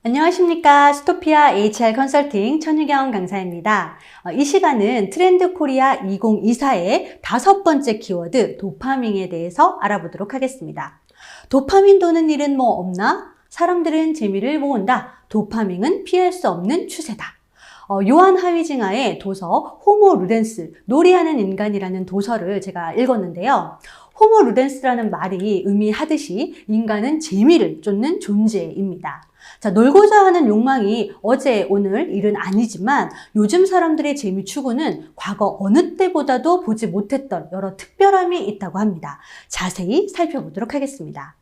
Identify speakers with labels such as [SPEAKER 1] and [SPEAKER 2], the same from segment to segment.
[SPEAKER 1] 안녕하십니까. 스토피아 HR 컨설팅 천유경 강사입니다. 이 시간은 트렌드 코리아 2024의 5번째 키워드 도파민에 대해서 알아보도록 하겠습니다. 도파민 도는 일은 뭐 없나? 사람들은 재미를 모은다. 도파민은 피할 수 없는 추세다. 요한 하위징하의 도서 호모 루덴스, 놀이하는 인간이라는 도서를 제가 읽었는데요. 호모 루덴스라는 말이 의미하듯이 인간은 재미를 쫓는 존재입니다. 자, 놀고자 하는 욕망이 어제, 오늘 일은 아니지만 요즘 사람들의 재미 추구는 과거 어느 때보다도 보지 못했던 여러 특별함이 있다고 합니다. 자세히 살펴보도록 하겠습니다.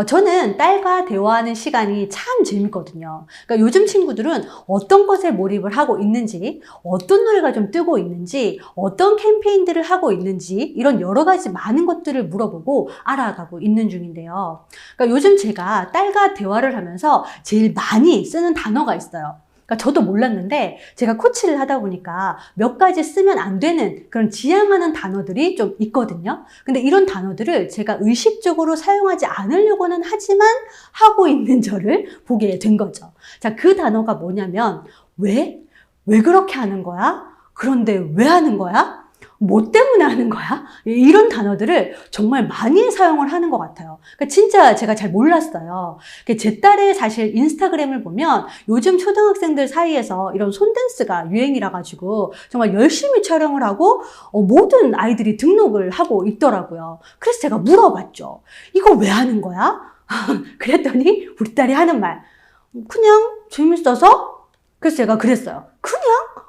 [SPEAKER 1] 저는 딸과 대화하는 시간이 참 재밌거든요. 그러니까 요즘 친구들은 어떤 것에 몰입을 하고 있는지, 어떤 노래가 좀 뜨고 있는지, 어떤 캠페인들을 하고 있는지 이런 여러 가지 많은 것들을 물어보고 알아가고 있는 중인데요. 그러니까 요즘 제가 딸과 대화를 하면서 제일 많이 쓰는 단어가 있어요. 그러니까 저도 몰랐는데 제가 코치를 하다 보니까 몇 가지 쓰면 안 되는 그런 지양하는 단어들이 좀 있거든요. 근데 이런 단어들을 제가 의식적으로 사용하지 않으려고는 하지만 하고 있는 저를 보게 된 거죠. 자, 그 단어가 뭐냐면 왜? 왜 그렇게 하는 거야? 그런데 왜 하는 거야? 뭐 때문에 하는 거야? 이런 단어들을 정말 많이 사용을 하는 것 같아요. 그러니까 진짜 제가 잘 몰랐어요. 제 딸의 사실 인스타그램을 보면 요즘 초등학생들 사이에서 이런 손댄스가 유행이라 가지고 정말 열심히 촬영을 하고 모든 아이들이 등록을 하고 있더라고요. 그래서 제가 물어봤죠. 이거 왜 하는 거야? 그랬더니 우리 딸이 하는 말, 그냥 재밌어서? 그래서 제가 그랬어요. 그냥?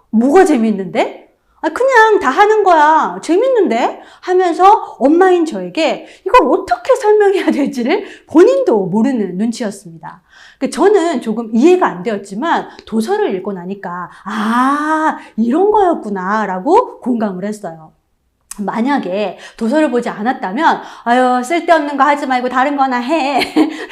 [SPEAKER 1] 뭐가 재밌는데? 그냥 다 하는 거야. 재밌는데? 하면서 엄마인 저에게 이걸 어떻게 설명해야 될지를 본인도 모르는 눈치였습니다. 저는 조금 이해가 안 되었지만 도서를 읽고 나니까 이런 거였구나 라고 공감을 했어요. 만약에 도서를 보지 않았다면 아유 쓸데없는 거 하지 말고 다른 거나 해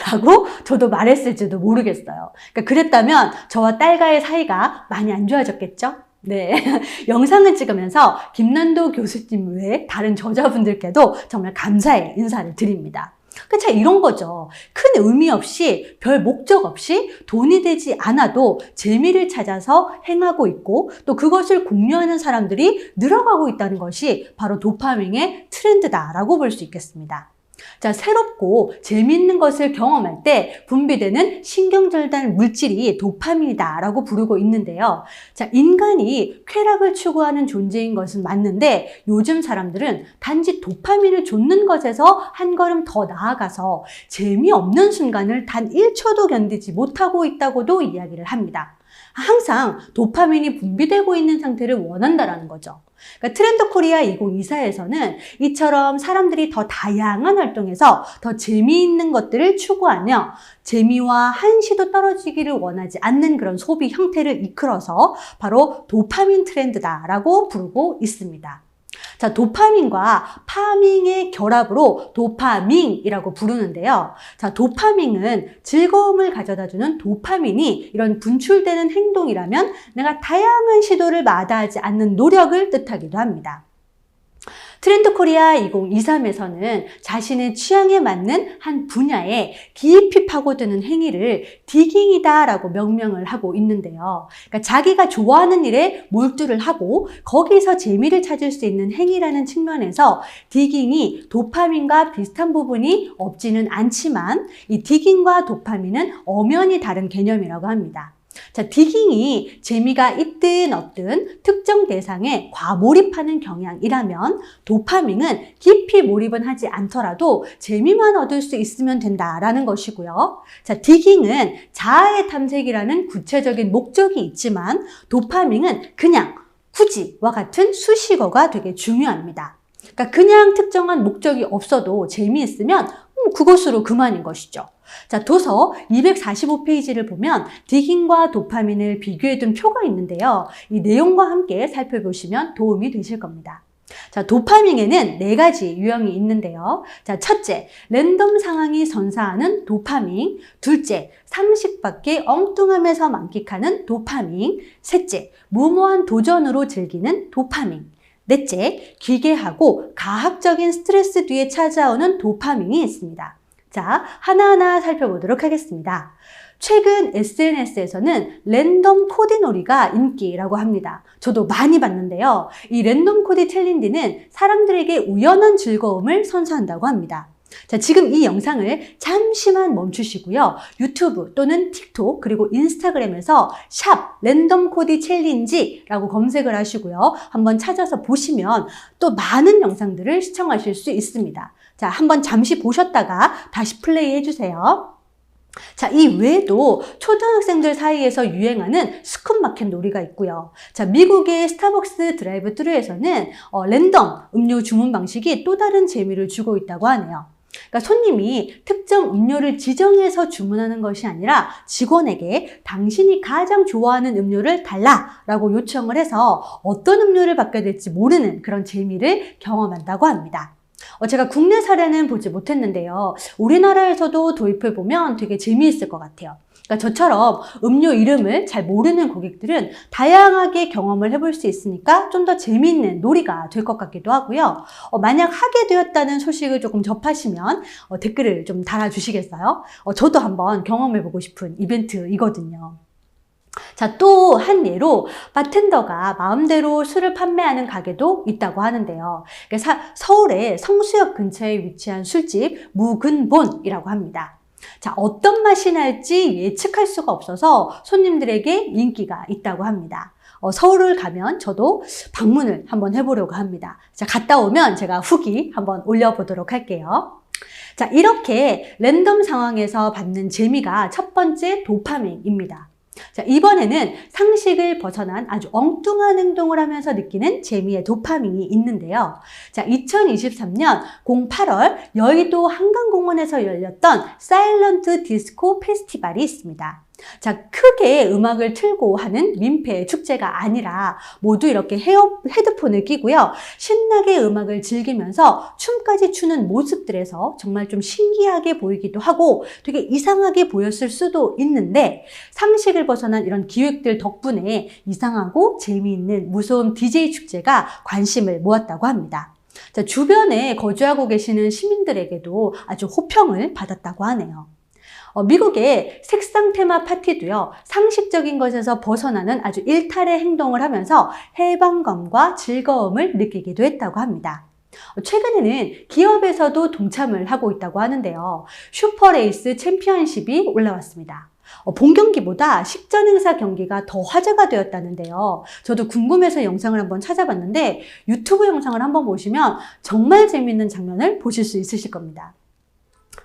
[SPEAKER 1] 라고 저도 말했을지도 모르겠어요. 그랬다면 저와 딸과의 사이가 많이 안 좋아졌겠죠? 네, 영상을 찍으면서 김난도 교수님 외에 다른 저자분들께도 정말 감사의 인사를 드립니다. 참 이런 거죠. 큰 의미 없이 별 목적 없이 돈이 되지 않아도 재미를 찾아서 행하고 있고 또 그것을 공유하는 사람들이 늘어가고 있다는 것이 바로 도파민의 트렌드다라고 볼 수 있겠습니다. 자, 새롭고 재미있는 것을 경험할 때 분비되는 신경전달 물질이 도파민이다라고 부르고 있는데요. 자, 인간이 쾌락을 추구하는 존재인 것은 맞는데 요즘 사람들은 단지 도파민을 좇는 것에서 한 걸음 더 나아가서 재미없는 순간을 단 1초도 견디지 못하고 있다고도 이야기를 합니다. 항상 도파민이 분비되고 있는 상태를 원한다라는 거죠. 트렌드 코리아 2024에서는 이처럼 사람들이 더 다양한 활동에서 더 재미있는 것들을 추구하며 재미와 한시도 떨어지기를 원하지 않는 그런 소비 형태를 이끌어서 바로 도파민 트렌드다라고 부르고 있습니다. 자, 도파민과 파밍의 결합으로 도파민이라고 부르는데요. 자, 도파민은 즐거움을 가져다주는 도파민이 이런 분출되는 행동이라면 내가 다양한 시도를 마다하지 않는 노력을 뜻하기도 합니다. 트렌드 코리아 2023에서는 자신의 취향에 맞는 한 분야에 깊이 파고드는 행위를 디깅이다라고 명명을 하고 있는데요. 그러니까 자기가 좋아하는 일에 몰두를 하고 거기서 재미를 찾을 수 있는 행위라는 측면에서 디깅이 도파민과 비슷한 부분이 없지는 않지만 이 디깅과 도파민은 엄연히 다른 개념이라고 합니다. 자, 디깅이 재미가 있든 없든 특정 대상에 과몰입하는 경향이라면 도파민은 깊이 몰입은 하지 않더라도 재미만 얻을 수 있으면 된다라는 것이고요. 자, 디깅은 자아의 탐색이라는 구체적인 목적이 있지만 도파민은 그냥 굳이와 같은 수식어가 되게 중요합니다. 그러니까 그냥 특정한 목적이 없어도 재미있으면 그것으로 그만인 것이죠. 자, 도서 245페이지를 보면 디깅과 도파민을 비교해둔 표가 있는데요. 이 내용과 함께 살펴보시면 도움이 되실 겁니다. 자, 도파민에는 4가지 유형이 있는데요. 자, 첫째, 랜덤 상황이 선사하는 도파민. 둘째, 상식 밖의 엉뚱함에서 만끽하는 도파민. 셋째, 무모한 도전으로 즐기는 도파민. 넷째, 기괴하고 가학적인 스트레스 뒤에 찾아오는 도파민이 있습니다. 자, 하나하나 살펴보도록 하겠습니다. 최근 SNS에서는 랜덤 코디 놀이가 인기라고 합니다. 저도 많이 봤는데요. 이 랜덤 코디 챌린지는 사람들에게 우연한 즐거움을 선사한다고 합니다. 자, 지금 이 영상을 잠시만 멈추시고요. 유튜브 또는 틱톡 그리고 인스타그램에서 샵 랜덤 코디 챌린지라고 검색을 하시고요. 한번 찾아서 보시면 또 많은 영상들을 시청하실 수 있습니다. 자, 한번 잠시 보셨다가 다시 플레이 해주세요. 자, 이 외에도 초등학생들 사이에서 유행하는 스쿱마켓 놀이가 있고요. 자, 미국의 스타벅스 드라이브 트루에서는 랜덤 음료 주문 방식이 또 다른 재미를 주고 있다고 하네요. 그러니까 손님이 특정 음료를 지정해서 주문하는 것이 아니라 직원에게 당신이 가장 좋아하는 음료를 달라라고 요청을 해서 어떤 음료를 받게 될지 모르는 그런 재미를 경험한다고 합니다. 제가 국내 사례는 보지 못했는데요. 우리나라에서도 도입해 보면 되게 재미있을 것 같아요. 그러니까 저처럼 음료 이름을 잘 모르는 고객들은 다양하게 경험을 해볼 수 있으니까 좀 더 재미있는 놀이가 될 것 같기도 하고요. 만약 하게 되었다는 소식을 조금 접하시면 댓글을 좀 달아주시겠어요? 저도 한번 경험해보고 싶은 이벤트이거든요. 자, 또 한 예로 바텐더가 마음대로 술을 판매하는 가게도 있다고 하는데요. 서울의 성수역 근처에 위치한 술집 무근본이라고 합니다. 자, 어떤 맛이 날지 예측할 수가 없어서 손님들에게 인기가 있다고 합니다. 서울을 가면 저도 방문을 한번 해보려고 합니다. 자, 갔다 오면 제가 후기 한번 올려보도록 할게요. 자, 이렇게 랜덤 상황에서 받는 재미가 첫 번째 도파민입니다. 자, 이번에는 상식을 벗어난 아주 엉뚱한 행동을 하면서 느끼는 재미의 도파민이 있는데요. 자, 2023년 08월 여의도 한강공원에서 열렸던 사일런트 디스코 페스티벌이 있습니다. 자, 크게 음악을 틀고 하는 민폐 축제가 아니라 모두 이렇게 헤드폰을 끼고요. 신나게 음악을 즐기면서 춤까지 추는 모습들에서 정말 좀 신기하게 보이기도 하고 되게 이상하게 보였을 수도 있는데 상식을 벗어난 이런 기획들 덕분에 이상하고 재미있는 무서운 DJ 축제가 관심을 모았다고 합니다. 자, 주변에 거주하고 계시는 시민들에게도 아주 호평을 받았다고 하네요. 미국의 색상 테마 파티도요, 상식적인 것에서 벗어나는 아주 일탈의 행동을 하면서 해방감과 즐거움을 느끼기도 했다고 합니다. 최근에는 기업에서도 동참을 하고 있다고 하는데요. 슈퍼레이스 챔피언십이 올라왔습니다. 본 경기보다 식전 행사 경기가 더 화제가 되었다는데요. 저도 궁금해서 영상을 한번 찾아봤는데 유튜브 영상을 한번 보시면 정말 재미있는 장면을 보실 수 있으실 겁니다.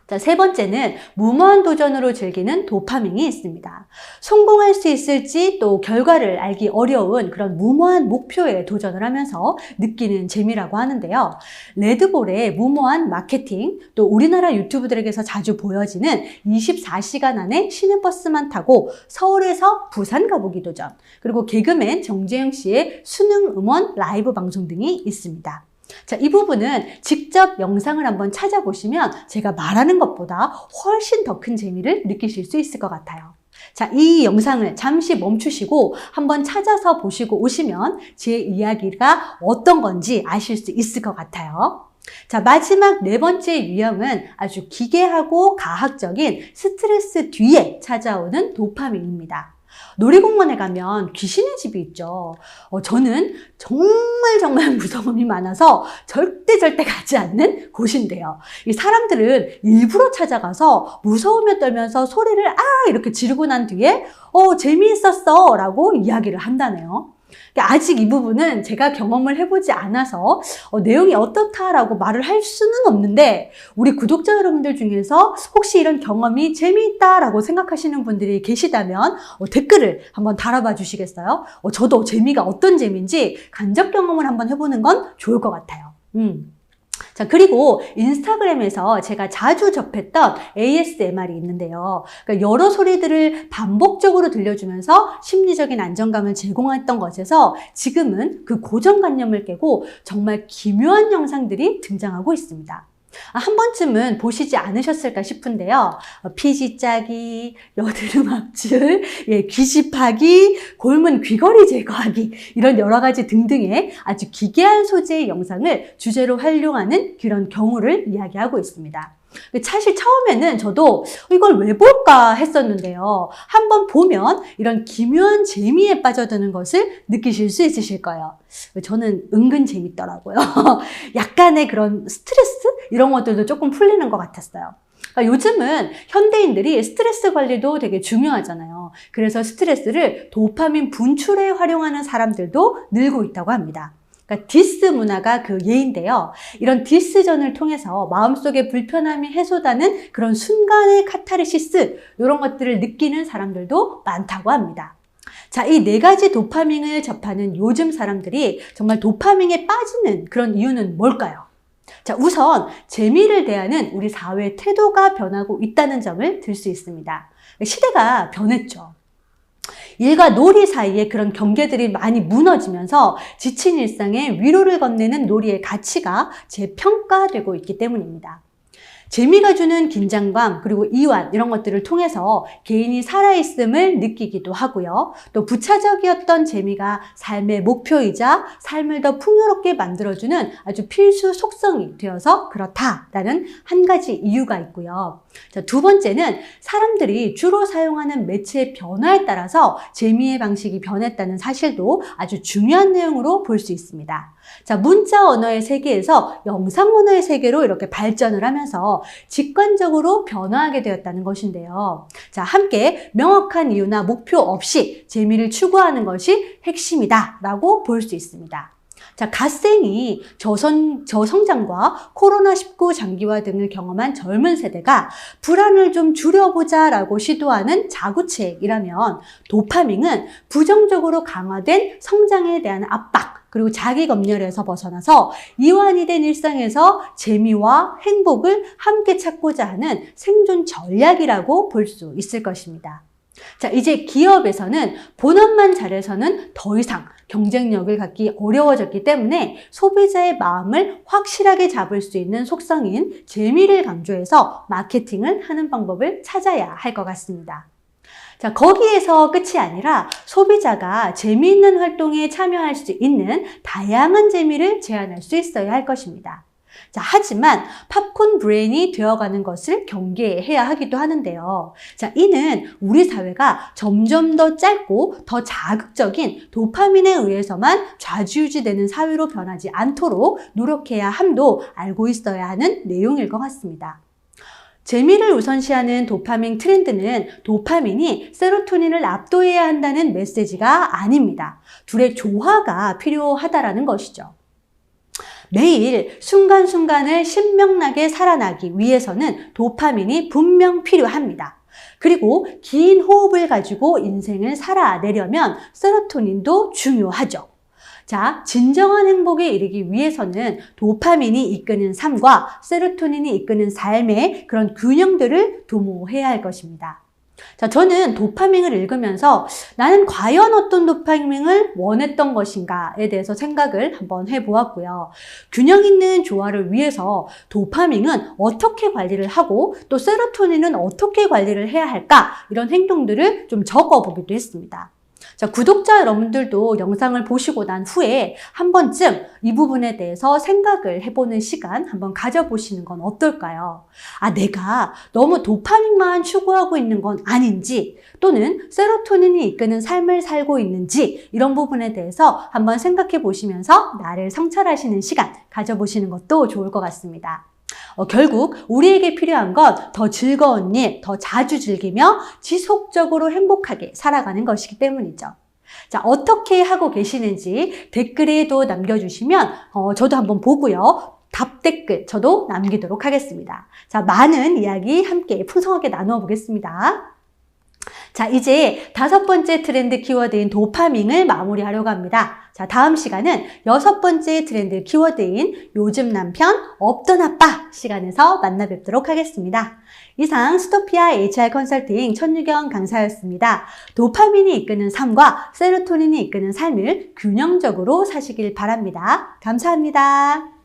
[SPEAKER 1] 자, 세 번째는 무모한 도전으로 즐기는 도파민이 있습니다. 성공할 수 있을지 또 결과를 알기 어려운 그런 무모한 목표에 도전을 하면서 느끼는 재미라고 하는데요. 레드볼의 무모한 마케팅, 또 우리나라 유튜브들에게서 자주 보여지는 24시간 안에 시내버스만 타고 서울에서 부산 가보기 도전, 그리고 개그맨 정재영 씨의 수능 음원 라이브 방송 등이 있습니다. 자, 이 부분은 직접 영상을 한번 찾아보시면 제가 말하는 것보다 훨씬 더 큰 재미를 느끼실 수 있을 것 같아요. 자, 이 영상을 잠시 멈추시고 한번 찾아서 보시고 오시면 제 이야기가 어떤 건지 아실 수 있을 것 같아요. 자, 마지막 네 번째 유형은 아주 기괴하고 가학적인 스트레스 뒤에 찾아오는 도파민입니다. 놀이공원에 가면 귀신의 집이 있죠. 저는 정말 무서움이 많아서 절대 가지 않는 곳인데요. 이 사람들은 일부러 찾아가서 무서우며 떨면서 소리를 이렇게 지르고 난 뒤에 재미있었어 라고 이야기를 한다네요. 아직 이 부분은 제가 경험을 해보지 않아서 내용이 어떻다라고 말을 할 수는 없는데 우리 구독자 여러분들 중에서 혹시 이런 경험이 재미있다라고 생각하시는 분들이 계시다면 댓글을 한번 달아봐 주시겠어요? 저도 재미가 어떤 재미인지 간접 경험을 한번 해보는 건 좋을 것 같아요. 자, 그리고 인스타그램에서 제가 자주 접했던 ASMR이 있는데요. 그러니까 여러 소리들을 반복적으로 들려주면서 심리적인 안정감을 제공했던 것에서 지금은 그 고정관념을 깨고 정말 기묘한 영상들이 등장하고 있습니다. 한 번쯤은 보시지 않으셨을까 싶은데요. 피지 짜기, 여드름 합출, 귀집하기, 골문 귀걸이 제거하기 이런 여러 가지 등등의 아주 기괴한 소재의 영상을 주제로 활용하는 그런 경우를 이야기하고 있습니다. 사실 처음에는 저도 이걸 왜 볼까 했었는데요. 한번 보면 이런 기묘한 재미에 빠져드는 것을 느끼실 수 있으실 거예요. 저는 은근 재밌더라고요. 약간의 그런 스트레스? 이런 것들도 조금 풀리는 것 같았어요. 그러니까 요즘은 현대인들이 스트레스 관리도 되게 중요하잖아요. 그래서 스트레스를 도파민 분출에 활용하는 사람들도 늘고 있다고 합니다. 그러니까 디스 문화가 그 예인데요. 이런 디스전을 통해서 마음속의 불편함이 해소되는 그런 순간의 카타르시스, 이런 것들을 느끼는 사람들도 많다고 합니다. 자, 이 네 가지 도파민을 접하는 요즘 사람들이 정말 도파민에 빠지는 그런 이유는 뭘까요? 자, 우선 재미를 대하는 우리 사회의 태도가 변하고 있다는 점을 들 수 있습니다. 시대가 변했죠. 일과 놀이 사이에 그런 경계들이 많이 무너지면서 지친 일상에 위로를 건네는 놀이의 가치가 재평가되고 있기 때문입니다. 재미가 주는 긴장감 그리고 이완 이런 것들을 통해서 개인이 살아있음을 느끼기도 하고요. 또 부차적이었던 재미가 삶의 목표이자 삶을 더 풍요롭게 만들어주는 아주 필수 속성이 되어서 그렇다라는 한 가지 이유가 있고요. 자, 두 번째는 사람들이 주로 사용하는 매체의 변화에 따라서 재미의 방식이 변했다는 사실도 아주 중요한 내용으로 볼 수 있습니다. 자, 문자 언어의 세계에서 영상 언어의 세계로 이렇게 발전을 하면서 직관적으로 변화하게 되었다는 것인데요. 자, 함께 명확한 이유나 목표 없이 재미를 추구하는 것이 핵심이다라고 볼 수 있습니다. 자, 갓생이 저성장과 코로나19 장기화 등을 경험한 젊은 세대가 불안을 좀 줄여보자라고 시도하는 자구책이라면 도파민은 부정적으로 강화된 성장에 대한 압박 그리고 자기 검열에서 벗어나서 이완이 된 일상에서 재미와 행복을 함께 찾고자 하는 생존 전략이라고 볼 수 있을 것입니다. 자, 이제 기업에서는 본업만 잘해서는 더 이상 경쟁력을 갖기 어려워졌기 때문에 소비자의 마음을 확실하게 잡을 수 있는 속성인 재미를 강조해서 마케팅을 하는 방법을 찾아야 할 것 같습니다. 자, 거기에서 끝이 아니라 소비자가 재미있는 활동에 참여할 수 있는 다양한 재미를 제안할 수 있어야 할 것입니다. 자, 하지만 팝콘 브레인이 되어가는 것을 경계해야 하기도 하는데요. 자, 이는 우리 사회가 점점 더 짧고 더 자극적인 도파민에 의해서만 좌지우지되는 사회로 변하지 않도록 노력해야 함도 알고 있어야 하는 내용일 것 같습니다. 재미를 우선시하는 도파민 트렌드는 도파민이 세로토닌을 압도해야 한다는 메시지가 아닙니다. 둘의 조화가 필요하다라는 것이죠. 매일 순간순간을 신명나게 살아나기 위해서는 도파민이 분명 필요합니다. 그리고 긴 호흡을 가지고 인생을 살아내려면 세로토닌도 중요하죠. 자, 진정한 행복에 이르기 위해서는 도파민이 이끄는 삶과 세로토닌이 이끄는 삶의 그런 균형들을 도모해야 할 것입니다. 자, 저는 도파민을 읽으면서 나는 과연 어떤 도파민을 원했던 것인가에 대해서 생각을 한번 해보았고요. 균형 있는 조화를 위해서 도파민은 어떻게 관리를 하고 또 세로토닌은 어떻게 관리를 해야 할까? 이런 행동들을 좀 적어보기도 했습니다. 자, 구독자 여러분들도 영상을 보시고 난 후에 한 번쯤 이 부분에 대해서 생각을 해보는 시간 한번 가져보시는 건 어떨까요? 아, 내가 너무 도파민만 추구하고 있는 건 아닌지 또는 세로토닌이 이끄는 삶을 살고 있는지 이런 부분에 대해서 한번 생각해 보시면서 나를 성찰하시는 시간 가져보시는 것도 좋을 것 같습니다. 결국 우리에게 필요한 건 더 즐거운 일, 더 자주 즐기며 지속적으로 행복하게 살아가는 것이기 때문이죠. 자, 어떻게 하고 계시는지 댓글에도 남겨주시면 저도 한번 보고요. 답 댓글 저도 남기도록 하겠습니다. 자, 많은 이야기 함께 풍성하게 나누어 보겠습니다. 자, 이제 5번째 트렌드 키워드인 도파민을 마무리하려고 합니다. 자, 다음 시간은 6번째 트렌드 키워드인 요즘 남편 없던 아빠 시간에서 만나 뵙도록 하겠습니다. 이상 스토피아 HR 컨설팅 천유경 강사였습니다. 도파민이 이끄는 삶과 세로토닌이 이끄는 삶을 균형적으로 사시길 바랍니다. 감사합니다.